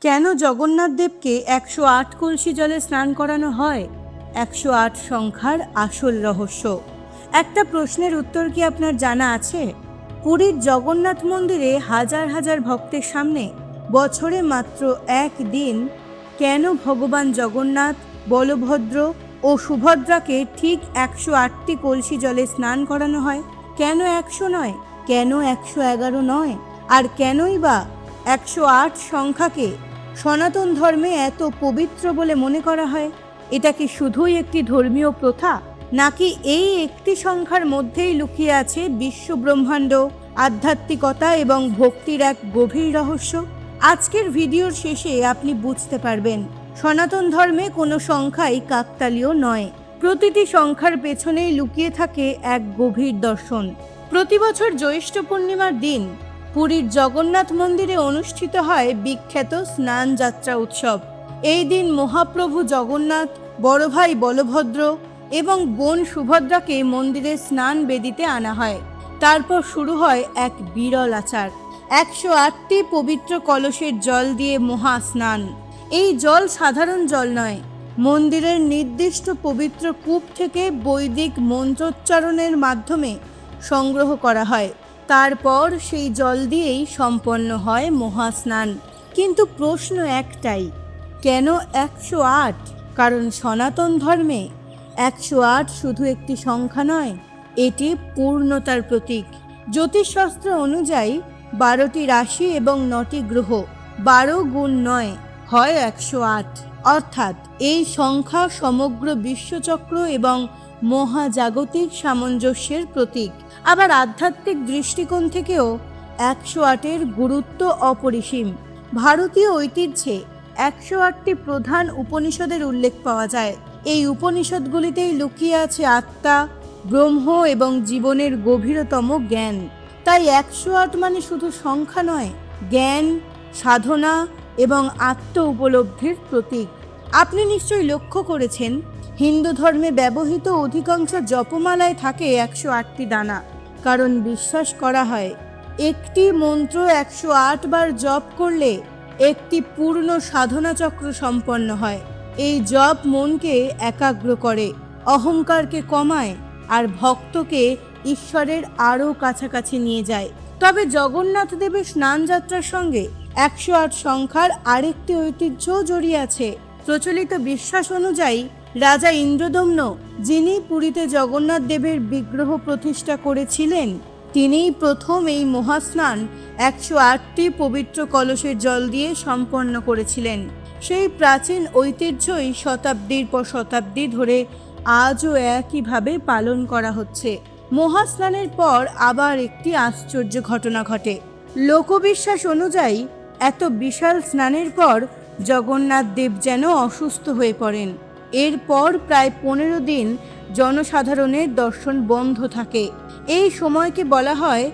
কেন জগন্নাথ দেবকে 108 কলসি জলে স্নান করানো হয়? 108 সংখ্যার আসল রহস্য। একটা প্রশ্নের উত্তর কি আপনার জানা আছে? পুরীর জগন্নাথ মন্দিরে হাজার হাজার ভক্তের সামনে বছরে মাত্র একদিন কেন ভগবান জগন্নাথ, বলভদ্র ও সুভদ্রাকে ঠিক 108টি কলসি জলে স্নান করানো হয়? কেন 100 নয়? কেন 111 নয়? আর কেনই বা 108 সংখ্যাকে সনাতন ধর্মে এত পবিত্র বলে মনে করা হয়? এটা কি শুধুই একটি ধর্মীয় প্রথা, নাকি এই একটি সংখ্যার মধ্যেই লুকিয়ে আছে বিশ্ব ব্রহ্মাণ্ড, আধ্যাত্মিকতা এবং ভক্তির এক গভীর রহস্য? আজকের ভিডিওর শেষে আপনি বুঝতে পারবেন সনাতন ধর্মে কোনো সংখ্যাই কাকতালীয় নয়। প্রতিটি সংখ্যার পেছনেই লুকিয়ে থাকে এক গভীর দর্শন। প্রতি বছর জ্যৈষ্ঠ পূর্ণিমার দিন পুরীর জগন্নাথ মন্দিরে অনুষ্ঠিত হয় বিখ্যাত স্নান যাত্রা উৎসব। এই দিন মহাপ্রভু জগন্নাথ, বড় ভাই বলভদ্র এবং বোন সুভদ্রাকে মন্দিরে স্নান বেদিতে আনা হয়। তারপর শুরু হয় এক বিরল আচার, 108টি পবিত্র কলসের জল দিয়ে মহা স্নান। এই জল সাধারণ জল নয়, মন্দিরের নির্দিষ্ট পবিত্র কূপ থেকে বৈদিক মন্ত্রোচ্চারণের মাধ্যমে সংগ্রহ করা হয়। তারপর সেই জল দিয়েই সম্পন্ন হয় মহাস্নান। কিন্তু প্রশ্ন একটাই, কেন 108? কারণ সনাতন ধর্মে 108 শুধু একটি সংখ্যা নয়, এটি পূর্ণতার প্রতীক। জ্যোতিষশাস্ত্র অনুযায়ী 12টি রাশি এবং 9টি গ্রহ 12 গুণ 9 হয় 108। অর্থাৎ এই সংখ্যা সমগ্র বিশ্বচক্র এবং মহাজাগতিক সামঞ্জস্যের প্রতীক। আবার আধ্যাত্মিক দৃষ্টিকোণ থেকেও 108-এর গুরুত্ব অপরিসীম। ভারতীয় ঐতিহ্যে 108টি প্রধান উপনিষদের উল্লেখ পাওয়া যায়। এই উপনিষদগুলিতেই লুকিয়ে আছে আত্মা, ব্রহ্ম এবং জীবনের গভীরতম জ্ঞান। তাই 108 মানে শুধু সংখ্যা নয়, জ্ঞান, সাধনা এবং আত্ম উপলব্ধির প্রতীক। আপনি নিশ্চয়ই লক্ষ্য করেছেন, হিন্দু ধর্মে ব্যবহৃত অধিকাংশ জপমালায় থাকে 108টি দানা। কারণ বিশ্বাস করা হয় একটি মন্ত্র 108 বার জপ করলে একটি পূর্ণ সাধনা চক্র সম্পন্ন হয়। এই জপ মনকে একাগ্র করে, অহংকারকে কমায় আর ভক্তকে ঈশ্বরের আরও কাছাকাছি নিয়ে যায়। তবে জগন্নাথ দেবের স্নান যাত্রার সঙ্গে 108 সংখ্যার আরেকটি ঐতিহ্যও জড়িয়ে আছে। প্রচলিত বিশ্বাস অনুযায়ী রাজা ইন্দ্রদম্ন, যিনি পুরীতে জগন্নাথ দেবের বিগ্রহ প্রতিষ্ঠা করেছিলেন, তিনিই প্রথম এই মহাস্নান 108টি পবিত্র কলসের জল দিয়ে সম্পন্ন করেছিলেন। সেই প্রাচীন ঐতিহ্যই শতাব্দীর পর শতাব্দী ধরে আজও একইভাবে পালন করা হচ্ছে। মহাস্নানের পর আবার একটি আশ্চর্য ঘটনা ঘটে। লোকবিশ্বাস অনুযায়ী এত বিশাল স্নানের পর জগন্নাথ দেব যেন অসুস্থ হয়ে পড়েন। এরপর প্রায় 15 দিন জনসাধারণের দর্শন বন্ধ থাকে। এই সময়কে বলা হয়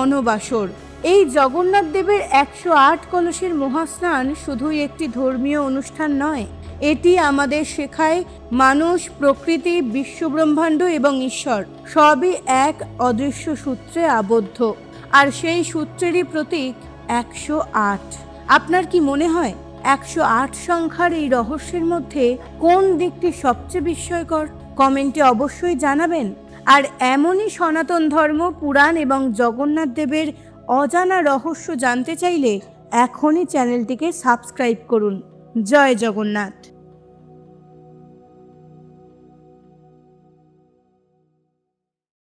অনবাসর। এই জগন্নাথ দেবের 108 কলসের মহাস্নান শুধুই একটি ধর্মীয় অনুষ্ঠান নয়, এটি আমাদের শেখায় মানুষ, প্রকৃতি, বিশ্বব্রহ্মাণ্ড এবং ঈশ্বর সবই এক অদৃশ্য সূত্রে আবদ্ধ। আর সেই সূত্রেরই প্রতীক 108। আপনার কি মনে হয় 108 সংখ্যার এই রহস্যের মধ্যে কোন দিকটি সবচেয়ে বিস্ময়কর? কমেন্টে অবশ্যই জানাবেন। আর এমনই সনাতন ধর্ম, পুরাণ এবং জগন্নাথ দেবের অজানা রহস্য জানতে চাইলে এখনই চ্যানেলটিকে সাবস্ক্রাইব করুন। জয় জগন্নাথ।